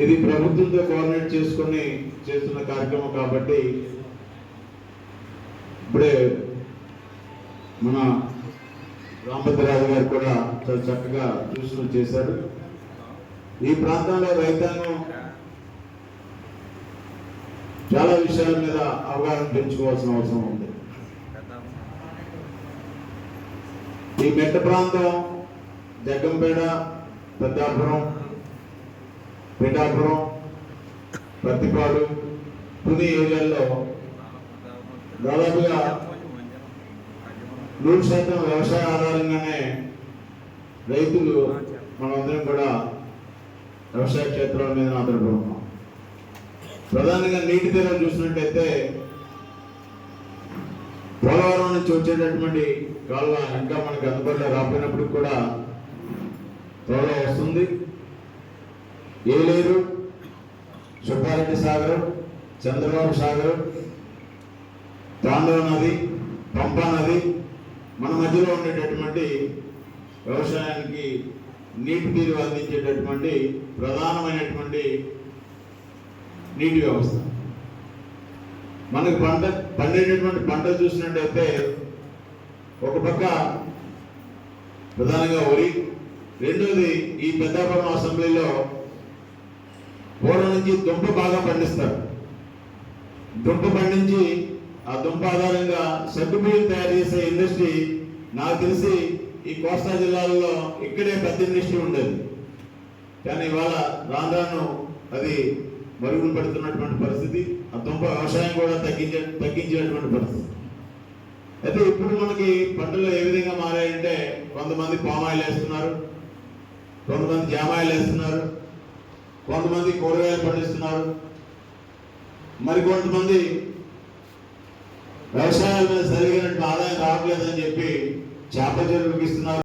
ఇది ప్రభుత్వంతో కోఆర్డినేట్ చేసుకొని చేస్తున్న కార్యక్రమం కాబట్టి ఇప్పుడే మన రామభద్రరాజు గారు కూడా చాలా చక్కగా సూచనలు చేశారు. ఈ ప్రాంతంలో రైతాంగం చాలా విషయాల మీద అవగాహన పెంచుకోవాల్సిన అవసరం ఉంది. ఈ మెట్ట ప్రాంతం జగ్గంపేట, పెద్దాపురం, పిఠాపురం, పత్తిపాడు, తుని ఏరియాల్లో దాదాపుగా 100% వ్యవసాయ ఆధారంగానే రైతులు మనందరం కూడా వ్యవసాయ క్షేత్రాల మీద ఆధారపడుతున్నాం. ప్రధానంగా నీటి తీరం చూసినట్టయితే పోలవరం నుంచి వచ్చేటటువంటి కాలువ ఇంకా మనకు అందుబాటులో రాకపోయినప్పుడు కూడా త్వరలో వస్తుంది. ఏలేరు, సుబ్బారెడ్డి సాగర్, చంద్రబాబు సాగర్, తాండవ నది, పంపా నది మన మధ్యలో ఉండేటటువంటి వ్యవసాయానికి నీటి తీరు అందించేటటువంటి ప్రధానమైనటువంటి నీటి వ్యవస్థ. మనకు పండేటటువంటి పంటలు చూసినట్టయితే ఒక పక్క ప్రధానంగా వరి, రెండోది ఈ పెద్దాపురం అసెంబ్లీలో పూర్వం నుంచి దుంప బాగా పండిస్తారు. దుంప పండించి ఆ దుంప ఆధారంగా సగ్గుబియ్యం తయారు చేసే ఇండస్ట్రీ నాకు తెలిసి ఈ కోస్తా జిల్లాలలో ఇక్కడే పెద్ద ఇండస్ట్రీ ఉండేది. కానీ ఇవాళ రాను అది మరుగున పడుతున్నటువంటి పరిస్థితి, ఆ దుంప వ్యవసాయం కూడా తగ్గించేటువంటి పరిస్థితి. అయితే ఇప్పుడు మనకి పంటలు ఏ విధంగా మారాయంటే కొంతమంది పామాయిల్ వేస్తున్నారు, కొంతమంది జామాయిల్ వేస్తున్నారు, కొంతమంది కూరగాయలు పండిస్తున్నారు, మరికొంతమంది వ్యవసాయాల మీద సరిగినట్టు ఆదాయం రావట్లేదని చెప్పి చేపల చెరువులకు ఇస్తున్నారు.